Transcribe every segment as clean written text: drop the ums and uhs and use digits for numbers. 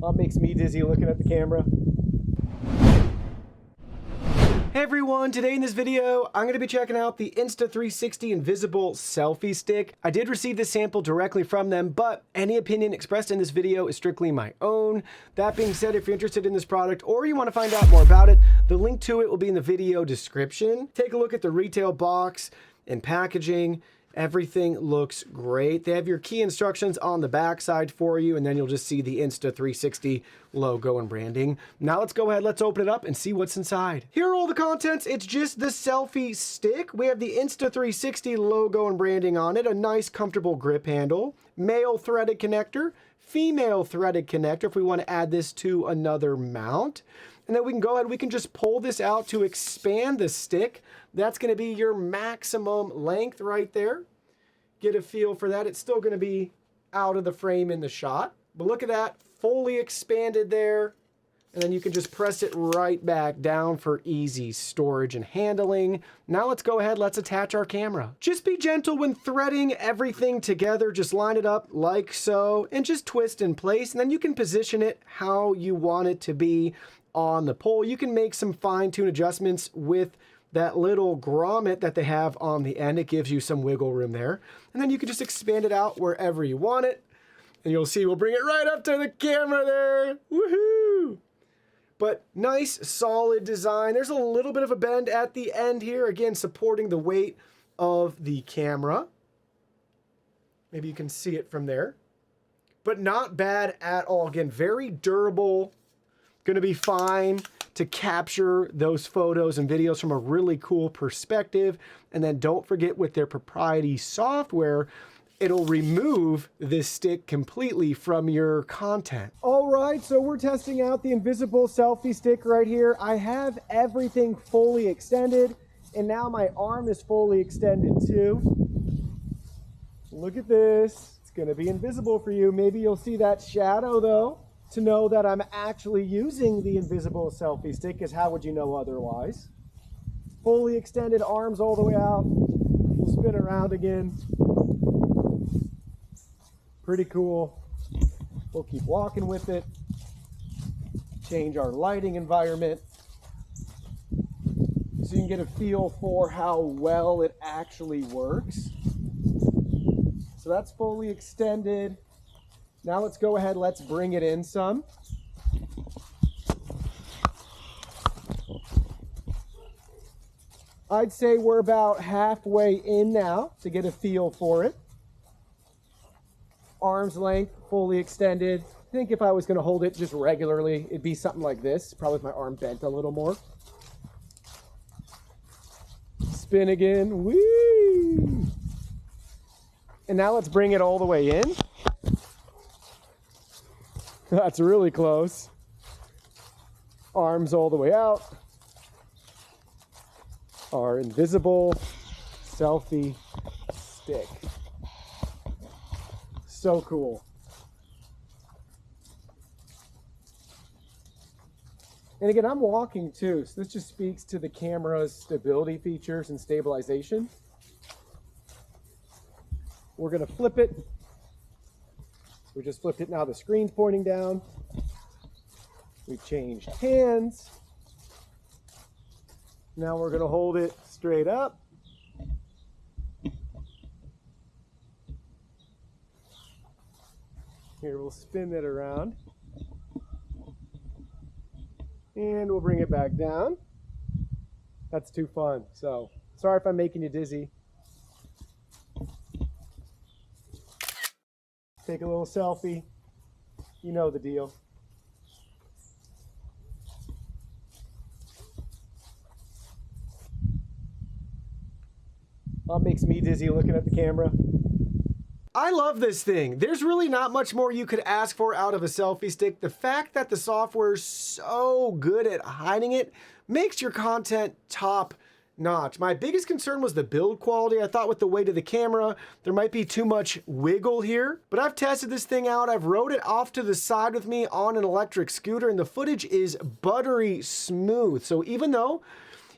That makes me dizzy looking at the camera. Hey everyone, today in this video, I'm going to be checking out the Insta360 Invisible Selfie Stick. I did receive this sample directly from them, but any opinion expressed in this video is strictly my own. That being said, if you're interested in this product or you want to find out more about it, the link to it will be in the video description. Take a look at the retail box and packaging. Everything looks great. They have your key instructions on the back side for you, and then you'll just see the Insta360 logo and branding. Now let's go ahead, let's open it up and see what's inside. Here are all the contents. It's just the selfie stick. We have the Insta360 logo and branding on it, a nice comfortable grip handle, male threaded connector, female threaded connector if we want to add this to another mount. And then we can go ahead, we can just pull this out to expand the stick. That's going to be your maximum length right there. Get a feel for that. It's still going to be out of the frame in the shot. But look at that, fully expanded there. And then you can just press it right back down for easy storage and handling. Now let's go ahead, let's attach our camera. Just be gentle when threading everything together. Just line it up like so and just twist in place. And then you can position it how you want it to be on the pole. You can make some fine-tune adjustments with that little grommet that they have on the end. It gives you some wiggle room there. And then you can just expand it out wherever you want it. And you'll see we'll bring it right up to the camera there. Woohoo! But nice, solid design. There's a little bit of a bend at the end here, again, supporting the weight of the camera. Maybe you can see it from there. But not bad at all. Again, very durable. Going to be fine to capture those photos and videos from a really cool perspective. And then don't forget, with their proprietary software, it'll remove this stick completely from your content. All right, so we're testing out the Invisible Selfie Stick right here. I have everything fully extended, and now my arm is fully extended too. Look at this. It's going to be invisible for you. Maybe you'll see that shadow though, to know that I'm actually using the Invisible Selfie Stick, because how would you know otherwise? Fully extended, arms all the way out. We'll spin around again. Pretty cool. We'll keep walking with it. Change our lighting environment so you can get a feel for how well it actually works. So that's fully extended. Now let's go ahead, let's bring it in some. I'd say we're about halfway in now to get a feel for it. Arm's length, fully extended. I think if I was going to hold it just regularly, it'd be something like this, probably with my arm bent a little more. Spin again, whee! And now let's bring it all the way in. That's really close. Arms all the way out. Our Invisible Selfie Stick. So cool. And again, I'm walking too, so this just speaks to the camera's stability features and stabilization. We're going to flip it. We just flipped it, now the screen's pointing down. We've changed hands. Now we're going to hold it straight up. Here, we'll spin that around. And we'll bring it back down. That's too fun. So, sorry if I'm making you dizzy. Take a little selfie. You know the deal. That makes me dizzy looking at the camera. I love this thing. There's really not much more you could ask for out of a selfie stick. The fact that the software is so good at hiding it makes your content top notch. My biggest concern was the build quality. I thought with the weight of the camera, there might be too much wiggle here, but I've tested this thing out. I've rode it off to the side with me on an electric scooter, and the footage is buttery smooth. So even though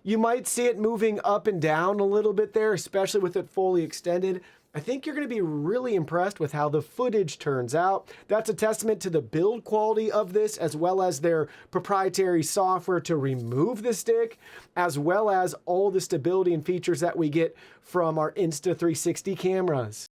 you might see it moving up and down a little bit there, especially with it fully extended, I think you're going to be really impressed with how the footage turns out. That's a testament to the build quality of this, as well as their proprietary software to remove the stick, as well as all the stability and features that we get from our Insta360 cameras.